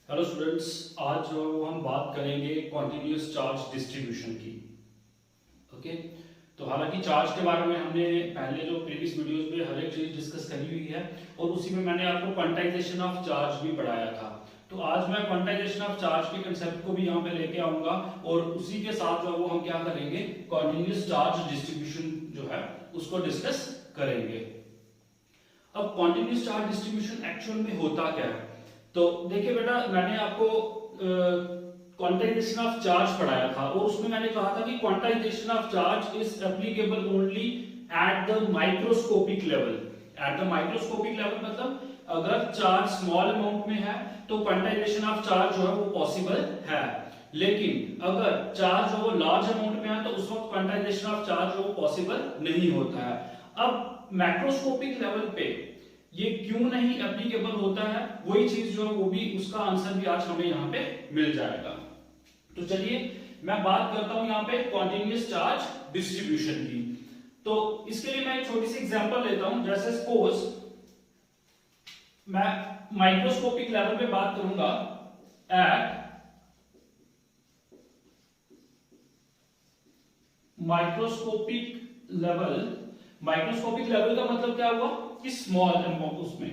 Hello students, आज जो हम बात करेंगे कॉन्टिन्यूस चार्ज डिस्ट्रीब्यूशन की। ओके, तो हालांकि चार्ज के बारे में हमने पहले जो प्रीवियस वीडियोस में हर एक चीज डिस्कस करी हुई है और उसी में मैंने आपको क्वांटाइजेशन ऑफ चार्ज भी पढ़ाया था। तो आज मैं क्वांटाइजेशन ऑफ चार्ज के कंसेप्ट को भी यहाँ पे लेके आऊंगा और उसी के साथ जो वो हम क्या करेंगे, कॉन्टिन्यूस चार्ज डिस्ट्रीब्यूशन जो है उसको डिस्कस करेंगे। अब कॉन्टिन्यूस चार्ज डिस्ट्रीब्यूशन एक्चुअल में होता क्या है? तो देखिए बेटा, मैंने आपको क्वांटाइजेशन ऑफ चार्ज पढ़ाया था और उसमें मैंने कहा था कि quantization of charge is applicable only at the microscopic level. At the microscopic level मतलब अगर चार्ज स्मॉल अमाउंट में है तो क्वांटाइजेशन ऑफ चार्ज जो है वो पॉसिबल है, लेकिन अगर चार्ज जो वो लार्ज अमाउंट में है तो उस वक्त क्वांटाइजेशन ऑफ चार्ज जो वो पॉसिबल नहीं होता है। अब मैक्रोस्कोपिक लेवल पे ये क्यों नहीं एप्लीकेबल होता है, वही चीज जो है वो भी, उसका आंसर भी आज हमें यहाँ पे मिल जाएगा। तो चलिए मैं बात करता हूं यहाँ पे कॉन्टिन्यूस चार्ज डिस्ट्रीब्यूशन की। तो इसके लिए मैं एक छोटी सी एग्जांपल लेता हूं। जैसे सपोज मैं माइक्रोस्कोपिक लेवल पे बात करूंगा at microscopic level. Microscopic level का मतलब क्या हुआ कि स्मॉल अमाउंट, उसमें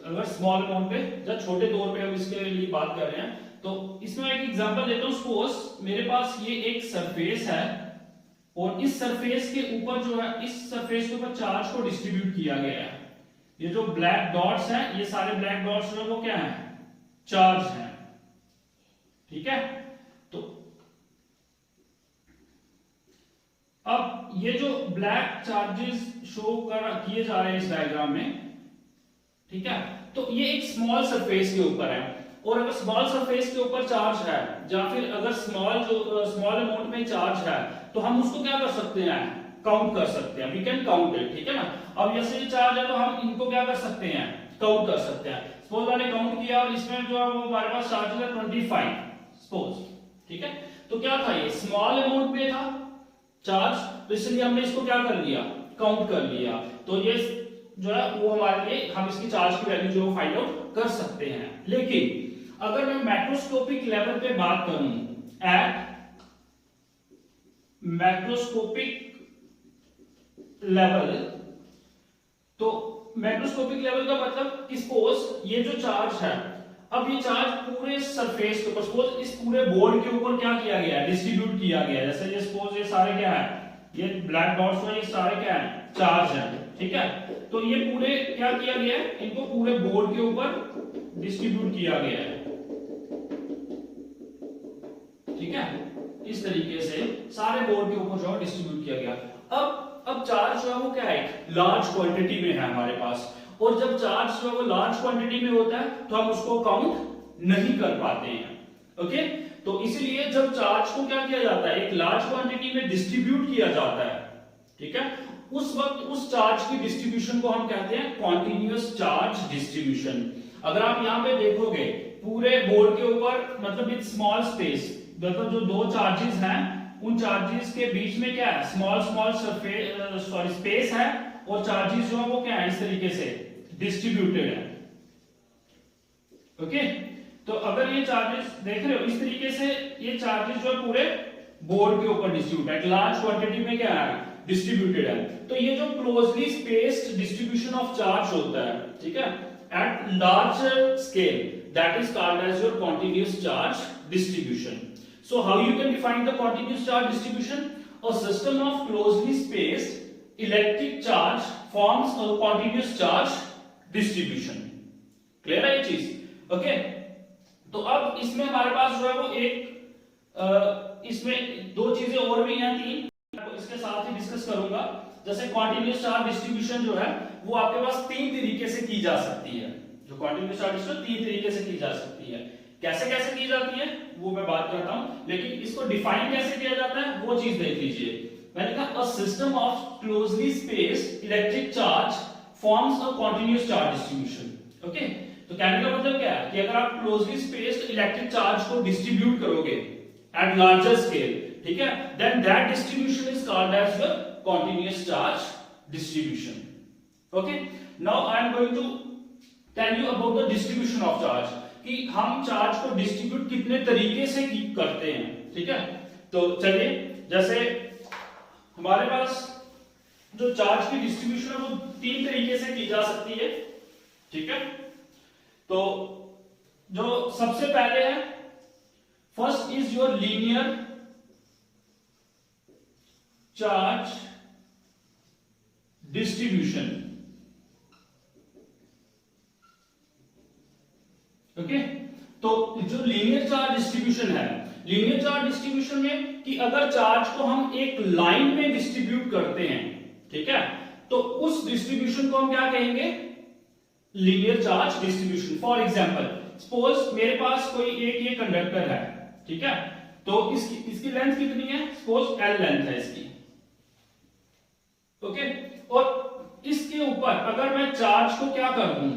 अगर स्मॉल अमाउंट पे, जब छोटे तौर पे हम इसके लिए बात कर रहे हैं तो इसमें एक एग्जांपल लेता हूं। सपोज मेरे पास ये एक सरफेस है और इस सरफेस के ऊपर जो है, इस सरफेस के ऊपर चार्ज को डिस्ट्रीब्यूट किया गया है। ये जो ब्लैक डॉट्स हैं, ये सारे ब्लैक डॉट्स जो है वो क्या है, चार्ज हैं। ठीक है, तो अब ये जो ब्लैक चार्जेस शो किए जा रहे हैं इस डायग्राम में, ठीक है, तो ये एक स्मॉल सरफेस के ऊपर है। और अगर स्मॉल सरफेस के ऊपर चार्ज है या फिर अगर स्मॉल अमाउंट में चार्ज है तो हम उसको क्या कर सकते हैं, काउंट कर सकते हैं। We can count it. ठीक है ना। अब जैसे ये चार्ज है तो हम इनको क्या कर सकते हैं, काउंट कर सकते हैं। सपोज मैंने काउंट किया और इसमें जो है वो हमारे पास चार्ज है 25 सपोज। ठीक है, तो क्या था, ये स्मॉल अमाउंट में था चार्ज, तो इसलिए हमने इसको क्या कर लिया, काउंट कर लिया। तो ये जो है वो हमारे लिए, हम इसकी चार्ज की वैल्यू जो फाइंड आउट कर सकते हैं। लेकिन अगर मैं मैक्रोस्कोपिक लेवल पे बात करूं, एट मैक्रोस्कोपिक लेवल, तो मैक्रोस्कोपिक लेवल का मतलब कि सपोज ये जो चार्ज है, अब ये चार्ज पूरे सरफेस के ऊपर, सपोज इस पूरे बोर्ड के ऊपर क्या किया गया है, डिस्ट्रीब्यूट किया गया है। जैसे ये सपोज ये सारे क्या है, ये ब्लैक डॉट्स हैं, ये सारे क्या है, चार्ज है। ठीक है, तो ये पूरे क्या किया गया है, इनको पूरे बोर्ड के ऊपर डिस्ट्रीब्यूट किया गया है। ठीक है, इस तरीके से सारे बोर्ड के ऊपर जो है डिस्ट्रीब्यूट किया गया। अब चार्ज जो है वो क्या है, लार्ज क्वांटिटी में है हमारे पास, और जब चार्ज जो है वो लार्ज क्वांटिटी में होता है तो हम उसको काउंट नहीं कर पाते हैं। ओके, तो इसलिए जब चार्ज को क्या किया जाता है, एक लार्ज क्वांटिटी में डिस्ट्रीब्यूट किया जाता है, ठीक है, उस वक्त उस चार्ज की डिस्ट्रीब्यूशन को हम कहते हैं कॉन्टिन्यूअस चार्ज डिस्ट्रीब्यूशन। अगर आप यहां पे देखोगे पूरे बोर्ड के ऊपर, मतलब विद स्मॉल स्पेस, मतलब जो दो चार्जेस हैं उन चार्जेस के बीच में क्या है, स्मॉल स्मॉल स्पेस है, और चार्जेस जो है वो क्या है, इस तरीके से डिस्ट्रीब्यूटेड है। ओके, तो अगर ये चार्जेस देख रहे हो इस तरीके से, ये चार्जेस जो है पूरे बोर्ड के ऊपर डिस्ट्रीब्यूटेड, लार्ज क्वांटिटी में क्या है, डिस्ट्रीब्यूटेड है। तो ये जो closely spaced distribution of charge होता है, ठीक है, at large scale, that is called as your continuous charge distribution. So how you can define the continuous charge distribution? A system of closely spaced electric charge forms a continuous charge distribution. Clear है ये चीज? Okay, तो अब इसमें हमारे पास जो है वो एक इसमें दो चीजें और भी हैं, तीन, तो इसके साथ ही डिस्कस करूंगा। जैसे कॉन्टिन्यूस चार्ज डिस्ट्रीब्यूशन जो है वो आपके पास तीन तरीके से की जा सकती है। जो कॉन्टिन्यूस चार्ज डिस्ट्रीब्यूशन तीन तरीके से की जा सकती है। कैसे कैसे की जाती है वो मैं बात करता हूं, लेकिन इसको डिफाइन कैसे किया जाता है वो चीज देख लीजिए। मैंने कहा a system of closely spaced electric charge forms a continuous charge distribution. Okay, तो कहने का मतलब क्या है कि अगर आप क्लोजली स्पेस्ड इलेक्ट्रिक चार्ज को डिस्ट्रीब्यूट करोगे एट लार्जर स्केल, ठीक है, then that distribution is called as the continuous charge distribution. Okay, now I am going to tell you about the distribution of charge. कि हम charge को distribute कितने तरीके से करते हैं, ठीक है। तो चलिए, जैसे हमारे पास जो चार्ज की डिस्ट्रीब्यूशन है वो 3 तरीके से की जा सकती है, ठीक है। तो जो सबसे पहले है, first is your linear charge distribution, okay. तो जो लीनियर चार्ज डिस्ट्रीब्यूशन है, लीनियर चार्ज डिस्ट्रीब्यूशन में कि अगर चार्ज को हम एक लाइन में डिस्ट्रीब्यूट करते हैं, ठीक है, तो उस डिस्ट्रीब्यूशन को हम क्या कहेंगे, linear charge distribution. For example, suppose मेरे पास कोई एक ये कंडक्टर है, ठीक है, तो इसकी लेंथ कितनी है, सपोज L लेंथ है इसकी, ओके। और इसके ऊपर अगर मैं चार्ज को क्या कर दूं,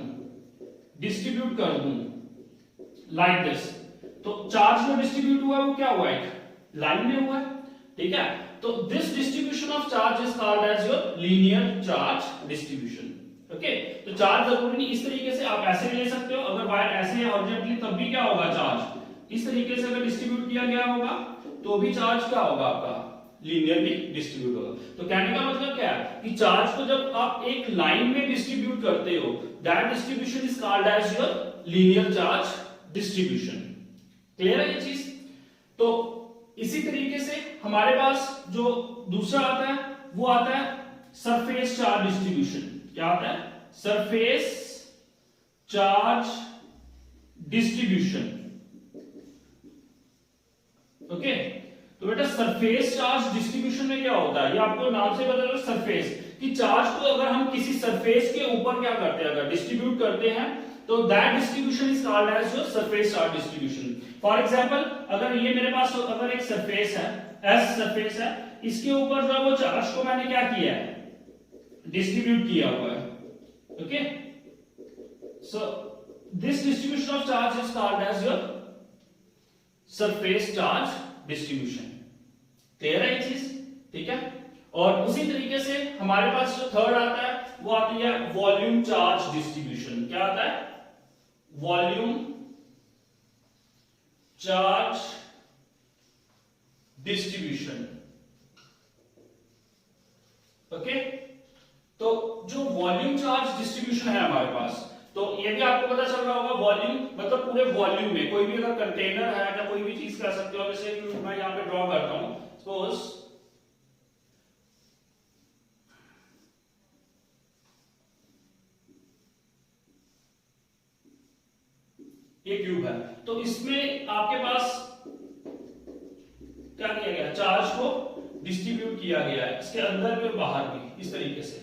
डिस्ट्रीब्यूट कर दूं लाइक दिस, तो चार्ज जो डिस्ट्रीब्यूट हुआ है वो क्या हुआ है, एक लाइन में हुआ है, ठीक है। तो this distribution of charge is called as your linear charge distribution, okay. तो चार्ज जरूरी नहीं इस तरीके से, आप ऐसे भी ले सकते हो, अगर वायर ऐसे है हॉरिजॉन्टली तब भी क्या होगा, चार्ज इस तरीके से अगर डिस्ट्रीब्यूट किया गया होगा तो भी चार्ज क्या होगा, आपका लीनियरली डिस्ट्रीब्यूट होगा। तो कहने का मतलब क्या है कि चार्ज को जब आप एक लाइन में डिस्ट्रीब्यूट करते हो, that distribution is called as your linear charge distribution. Clear है ये चीज। तो इसी तरीके से हमारे पास जो दूसरा आता है वो आता है सरफेस चार्ज डिस्ट्रीब्यूशन। क्या आता है, सरफेस चार्ज डिस्ट्रीब्यूशन, ओके। तो बेटा सरफेस चार्ज डिस्ट्रीब्यूशन में क्या होता है, ये आपको नाम से पता चला, सरफेस कि चार्ज को अगर हम किसी सरफेस के ऊपर क्या करते हैं, अगर डिस्ट्रीब्यूट करते हैं, तो that distribution is called as your surface charge distribution. For example, अगर ये मेरे पास अगर एक सरफेस है, एस सरफेस है, इसके ऊपर जो है वो चार्ज को मैंने क्या किया है, डिस्ट्रीब्यूट किया हुआ है, okay. So this distribution of charge is called as your surface charge distribution. Clear है ये चीज, ठीक है। और उसी तरीके से हमारे पास जो थर्ड आता है वो आती है वॉल्यूम चार्ज डिस्ट्रीब्यूशन। क्या आता है, वॉल्यूम चार्ज डिस्ट्रीब्यूशन, ओके। तो जो वॉल्यूम चार्ज डिस्ट्रीब्यूशन है हमारे पास, तो ये भी आपको पता चल रहा होगा, वॉल्यूम मतलब पूरे वॉल्यूम में कोई भी अगर कंटेनर है या कोई भी चीज कर सकते हो। जैसे मैं यहां पे ड्रॉ करता हूं, सपोज ये क्यूब है, तो इसमें आपके पास क्या किया गया, चार्ज को डिस्ट्रीब्यूट किया गया है, इसके अंदर भी और बाहर भी इस तरीके से,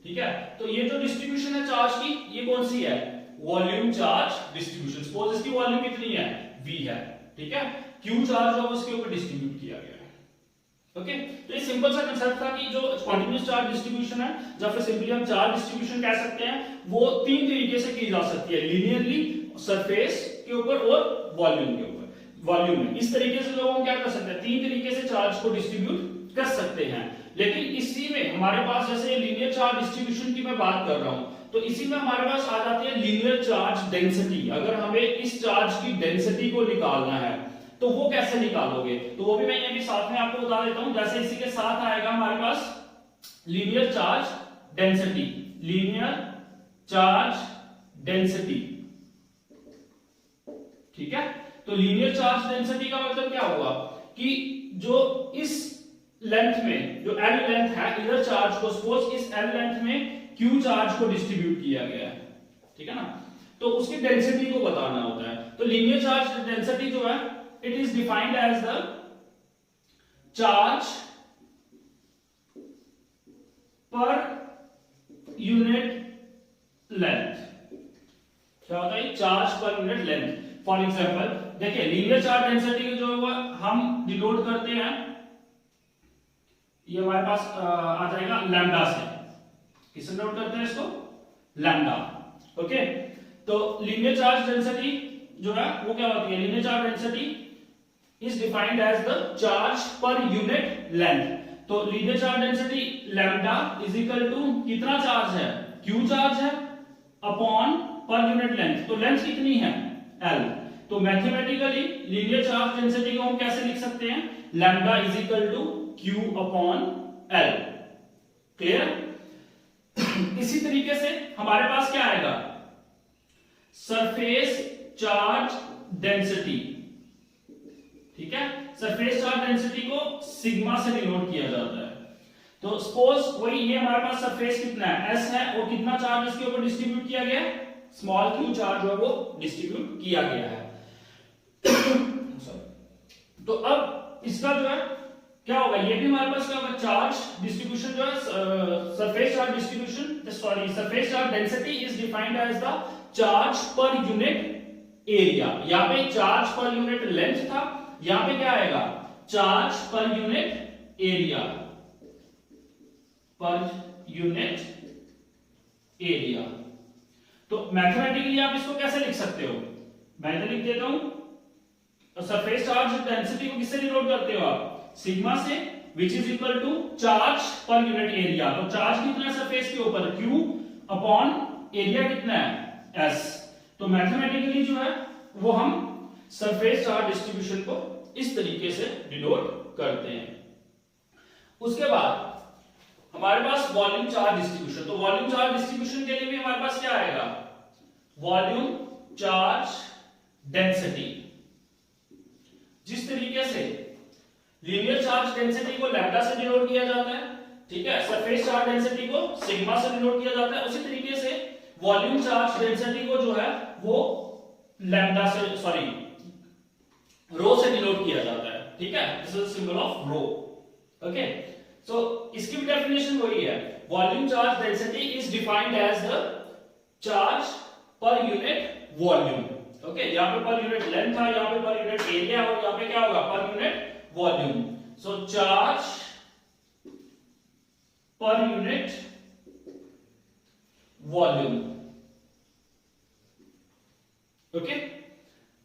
ठीक है। तो ये जो डिस्ट्रीब्यूशन है चार्ज की, ये कौन सी है, वॉल्यूम चार्ज डिस्ट्रीब्यूशन। सपोज इसकी वॉल्यूम कितनी है, v है, ठीक है। क्यू चार्ज है उसके ऊपर डिस्ट्रीब्यूट किया गया है, ओके। तो ये सिंपल सा कंसेप्ट था कि जो कॉन्टिन्यूअस चार्ज डिस्ट्रीब्यूशन है, या फिर सिंपली हम चार्ज डिस्ट्रीब्यूशन कह सकते हैं, वो 3 तरीके से की जा सकती है, लीनियरली, सरफेस के ऊपर और वॉल्यूम के ऊपर। वॉल्यूम में इस तरीके से लोग हम क्या कर सकते हैं, 3 तरीके से चार्ज को डिस्ट्रीब्यूट कर सकते हैं। लेकिन इसी में हमारे पास, जैसे लीनियर चार्ज डिस्ट्रीब्यूशन की मैं बात कर रहा हूं, तो इसी में हमारे पास आ जाती है लीनियर चार्ज डेंसिटी। अगर हमें इस चार्ज की डेंसिटी को निकालना है तो वो कैसे निकालोगे, तो वो भी मैं ये भी साथ में आपको बता देता हूं। जैसे इसी के साथ आएगा हमारे पास linear charge density, linear charge density, ठीक है। तो लीनियर चार्ज डेंसिटी का मतलब क्या हुआ कि जो इस लेंथ में, जो L लेंथ है, इधर चार्ज को, सपोज इस L लेंथ में Q चार्ज को डिस्ट्रीब्यूट किया गया है, ठीक है ना, तो उसकी डेंसिटी को बताना होता है। तो लीनियर चार्ज डेंसिटी जो है, it is defined as the charge per unit length. क्या होता है, charge per unit length. For example देखिए, लीनियर चार्ज डेंसिटी जो है हम डिनोट करते हैं, ये हमारे पास आ जाएगा लैम्डा से। किससे नोट करते हैं इसको, लैम्डा, ओके। तो लीनियर चार्ज डेंसिटी जो है वो क्या होती है, linear charge density is defined as the charge per unit length. तो linear charge density lambda is equal to कितना चार्ज है, क्यू चार्ज है, अपॉन पर यूनिट लेंथ। तो लेंथ कितनी है, L। तो मैथमेटिकली लीनियर चार्ज डेंसिटी को हम कैसे लिख सकते हैं, lambda is equal to Q upon L। Clear. इसी तरीके से हमारे पास क्या आएगा, सरफेस चार्ज डेंसिटी। ठीक है, सरफेस चार्ज डेंसिटी को सिग्मा से डिनोट किया जाता है। तो सपोज वही ये हमारे पास सरफेस कितना है, S है, और कितना चार्ज इसके ऊपर डिस्ट्रीब्यूट किया गया है, स्मॉल q चार्ज जो है वो डिस्ट्रीब्यूट किया गया है। तो अब इसका जो है क्या होगा, ये भी हमारे पास क्या होगा, चार्ज डिस्ट्रीब्यूशन जो है, surface charge distribution, sorry surface charge density is defined as the charge per unit area. यहाँ पे चार्ज पर यूनिट लेंथ था, यहाँ पे क्या आएगा, चार्ज पर यूनिट एरिया, पर यूनिट एरिया। तो मैथमेटिकली आप इसको कैसे लिख सकते हो, मैं तो लिख देता हूं, सरफेस चार्ज डेंसिटी को किससे डिनोट करते हो आप, सिग्मा से, which is equal to charge per unit area. तो चार्ज कितना है सरफेस के ऊपर, Q अपॉन एरिया कितना है, S। तो मैथमेटिकली जो है वो हम सरफेस चार्ज डिस्ट्रीब्यूशन को इस तरीके से डिनोट करते हैं। उसके बाद हमारे पास वॉल्यूम चार्ज डिस्ट्रीब्यूशन। तो वॉल्यूम चार्ज डिस्ट्रीब्यूशन के लिए भी हमारे पास क्या आएगा, वॉल्यूम चार्ज डेंसिटी। जिस तरीके से लीनियर चार्ज डेंसिटी को लैम्डा से डिनोट किया जाता है, ठीक है, सरफेस चार्ज डेंसिटी को सिग्मा से डिनोट किया जाता है, उसी तरीके से वॉल्यूम चार्ज डेंसिटी को जो है वो लैम्डा से, सॉरी रो से डिनोट किया जाता है। ठीक है, this is symbol of rho. Okay, so इसकी भी डेफिनेशन वही है, volume charge density is defined as the charge per unit volume. Okay, यहाँ पे पर यूनिट लेंथ था, यहाँ पे पर यूनिट एरिया, और यहाँ पे क्या होगा, per unit volume. So charge per unit volume. Okay,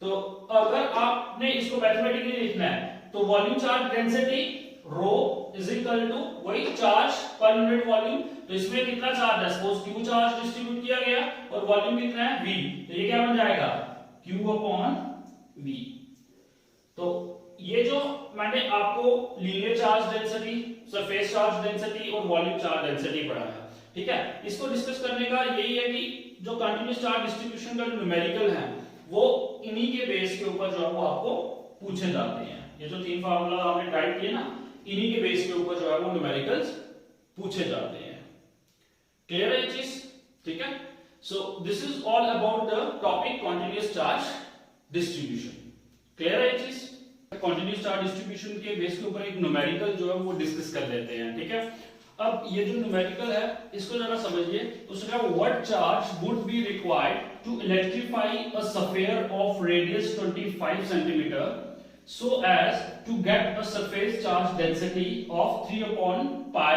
तो अगर आपने इसको मैथमेटिकली लिखना है तो volume charge density rho is equal to वही चार्ज पर यूनिट वॉल्यूम। तो इसमें कितना चार्ज है, सपोज Q चार्ज डिस्ट्रीब्यूट किया गया और वॉल्यूम कितना है V, तो ये क्या बन जाएगा, Q अपॉन V। तो ये जो मैंने आपको linear charge density, surface charge density और वॉल्यूम चार्ज डेंसिटी पढ़ाया, ठीक है, इसको डिस्कस करने का यही है कि जो कंटीन्यूअस चार्ज डिस्ट्रीब्यूशन का जो न्यूमेरिकल है वो इन्हीं के बेस के ऊपर जो है वो आपको पूछे जाते हैं। ये जो तीन फार्मूला आपने राइट किए ना, इन्हीं के बेस के ऊपर जो है वो न्यूमेरिकल्स पूछे जाते हैं। क्लियर है ये चीज, ठीक है। So this is all about the topic continuous charge distribution. Clear है ये चीज। कंटीन्यूअस चार्ज डिस्ट्रीब्यूशन के बेस के ऊपर एक न्यूमेरिकल जो है वो डिस्कस कर लेते हैं, ठीक है। अब ये जो न्यूमेरिकल है इसको जरा समझिए। उसका what charge would be required to electrify a sphere of radius 25 centimetre so as to get a surface charge density of 3 upon pi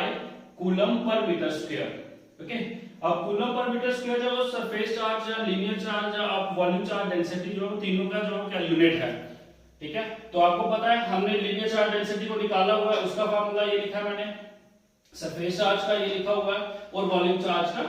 coulomb per meter square। Okay, अब कूलम पर मीटर स्क्वायर जो surface charge या linear charge या आप volume charge density जो तीनों का जो क्या यूनिट है, ठीक है। तो आपको पता है हमने लीनियर चार्ज डेंसिटी को निकाला हुआ है, उसका फार्मूला ये लिखा है मैंने, सरफेस चार्ज का ये लिखा हुआ है और वॉल्यूम चार्ज का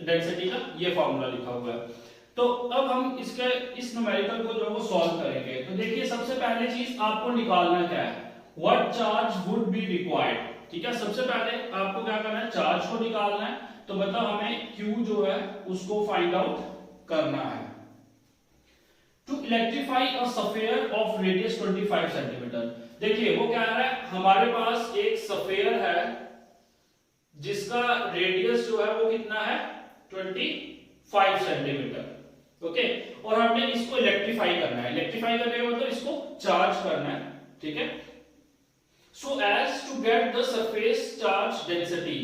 डेंसिटी का ये फार्मूला लिखा हुआ है। तो अब हम इसके इस न्यूमेरिकल को जो है वो सॉल्व करेंगे। तो देखिए सबसे पहले चीज आपको निकालना क्या है, what charge would be required, ठीक है। सबसे पहले आपको क्या करना है, चार्ज को निकालना है। तो बताओ हमें Q जो है उसको फाइंड आउट करना है। To electrify a sphere of radius 25 centimetre. देखिए वो क्या है, हमारे पास एक स्फीयर है जिसका रेडियस जो है वो कितना है 25 सेंटीमीटर। ओके, और हमने इसको इलेक्ट्रीफाई करना है। इलेक्ट्रीफाई करने का मतलब इसको चार्ज करना है, ठीक है। So as to get the surface charge density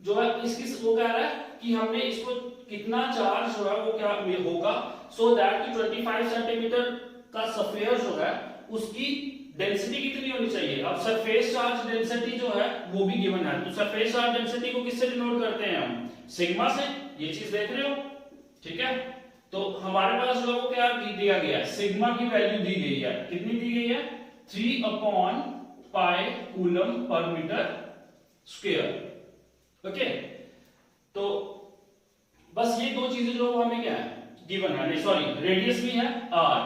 जो है इसकी वो कह रहा है कि हमने इसको कितना चार्ज जो है वो क्या होगा, सो दैट कि 25 सेंटीमीटर का स्फीयर जो है उसकी डेंसिटी कितनी होनी चाहिए। अब सरफेस चार्ज डेंसिटी जो है वो भी गिवन है। तो सरफेस चार्ज डेंसिटी को किससे डिनोट करते हैं हम, सिग्मा से। ये चीज देख रहे हो, ठीक है। तो हमारे पास जो है वो क्या दिया गया है, सिग्मा की वैल्यू दी गई है, कितनी दी गई है 3 upon pi coulomb per metre square. Okay, तो बस ये दो चीजें जो हमें क्या है गिवन है, नहीं सॉरी रेडियस भी है r,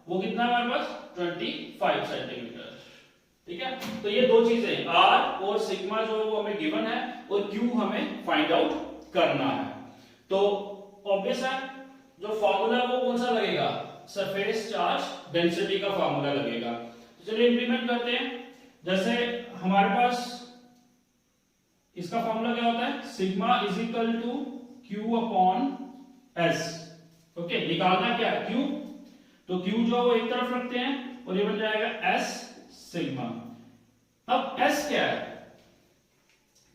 वो कितना है हमारे पास 25 सेंटीमीटर। ठीक है, तो ये दो चीजें r और सिग्मा जो वो हमें गिवन है और q हमें फाइंड आउट करना है। तो ऑब्वियस है जो फॉर्मूला वो कौन सा लगेगा, सरफेस चार्ज डेंसिटी का फॉर्मूला लगेगा। तो चलिए इंप्लीमेंट करते हैं। जैसे हमारे पास इसका फॉर्मूला क्या होता है, sigma is equal to Q upon S. Okay, निकालना क्या है क्यू, तो क्यू जो वो एक तरफ रखते हैं और ये बन जाएगा एस सिग्मा। अब एस क्या है,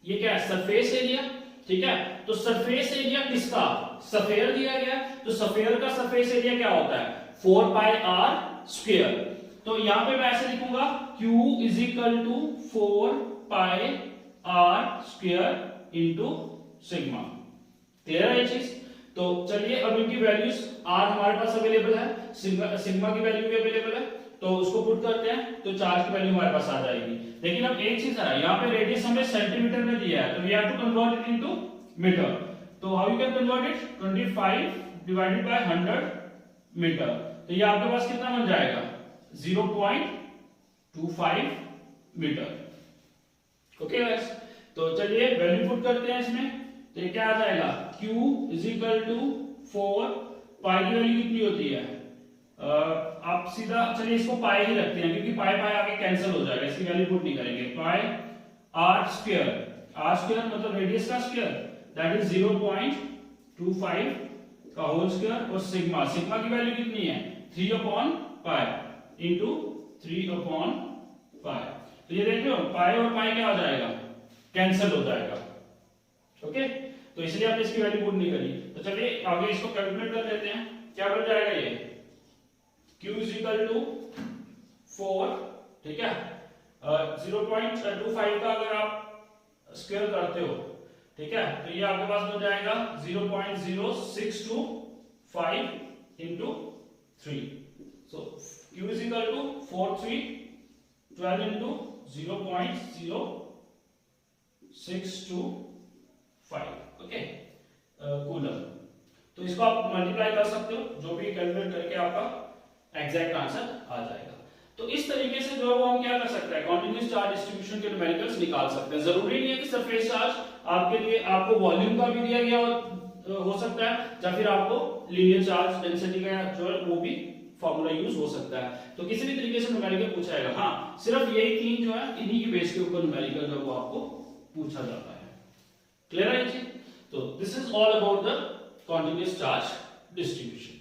ये क्या है सरफेस एरिया। ठीक है, तो सरफेस एरिया किसका, सफेयर दिया गया, तो सफेयर का सरफेस एरिया क्या होता है 4 पाई आर स्क्वायर। तो यहां पे मैं ऐसे लिखूंगा Q is equal to 4 pi R square into sigma. Clear है ये चीज। तो चलिए अब इनकी वैल्यूज आर हमारे पास अवेलेबल है, सिग्मा की वैल्यू भी अवेलेबल है, तो उसको पुट करते हैं तो चार्ज की वैल्यू हमारे पास आ जाएगी। लेकिन अब एक चीज है, यहाँ पे रेडियस हमें सेंटीमीटर में दिया है, तो we have to convert it into metre. तो how you can convert it, 25 divided by 100 metre. तो ये आपके पास कितना बन जाएगा 0.25 मीटर। ओके गाइस, तो चलिए वैल्यू पुट करते हैं इसमें। तो ये क्या आ जाएगा Q इज इक्वल टू 4 पाई की वैल्यू कितनी होती है, आप सीधा चलिए इसको पाई ही रखते हैं क्योंकि पाई पाई आगे कैंसिल हो जाएगा, इसकी वैल्यू पुट नहीं करेंगे। पाई आर स्क्वायर, आर स्क्वायर मतलब रेडियस का स्क्वायर, दैट इज 0.25 का होल स्क्वायर, और सिग्मा, सिग्मा की वैल्यू कितनी है 3 अपॉन पाई इंटू 3 अपॉन पाई। तो ये देख रहे हो पाई और पाई क्या हो जाएगा, कैंसिल हो जाएगा। ओके, तो इसलिए आपने इसकी वैल्यू पुट नहीं करी। तो चलिए आगे इसको कैलकुलेट कर लेते हैं, क्या बन जाएगा ये Q इज इक्वल टू 4, ठीक है 0.25 का अगर आप स्क्वायर करते हो, ठीक है, तो ये आपके पास बन जाएगा 0.0625 into 3। So Q is equal to 4312 into 0.0625 okay coulomb. तो इसको आप मल्टीप्लाई कर सकते हो, जो भी कैलकुलेट करके आपका एग्जैक्ट आंसर आ जाएगा। तो इस तरीके से जो है वो हम क्या कर सकते हैं, कॉन्टिन्यूअस चार्ज डिस्ट्रीब्यूशन के न्यूमेरिकल्स निकाल सकते हैं। जरूरी नहीं है कि सरफेस चार्ज आपके लिए आपको वॉल्यूम का भी दिया गया हो सकता है, या फिर आपको लीनियर चार्ज डेंसिटी का जो है वो भी फॉर्मूला यूज हो सकता है। तो किसी भी तरीके से न्यूमेरिकल पूछा जाएगा। हाँ, सिर्फ यही तीन जो है इन्हीं की बेस के ऊपर न्यूमेरिकल जो वो आपको पूछा जाता है। क्लियर है जी। तो this is all about the continuous charge distribution.